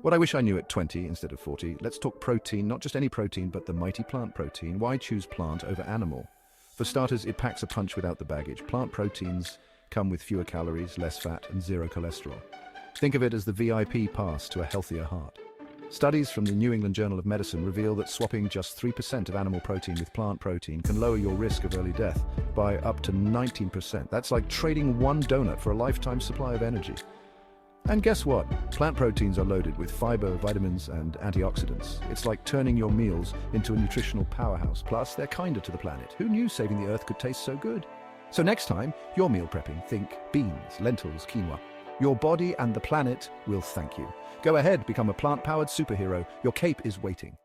What I wish I knew at 20 instead of 40. Let's talk protein, not just any protein, but the mighty plant protein. Why choose plant over animal? For starters, it packs a punch without the baggage. Plant proteins come with fewer calories, less fat, and zero cholesterol. Think of it as the VIP pass to a healthier heart. Studies from the New England Journal of Medicine reveal that swapping just 3% of animal protein with plant protein can lower your risk of early death by up to 19%. That's like trading one donut for a lifetime supply of energy. And guess what? Plant proteins are loaded with fiber, vitamins, and antioxidants. It's like turning your meals into a nutritional powerhouse. Plus, they're kinder to the planet. Who knew saving the Earth could taste so good? So next time you're meal prepping, think beans, lentils, quinoa. Your body and the planet will thank you. Go ahead, become a plant-powered superhero. Your cape is waiting.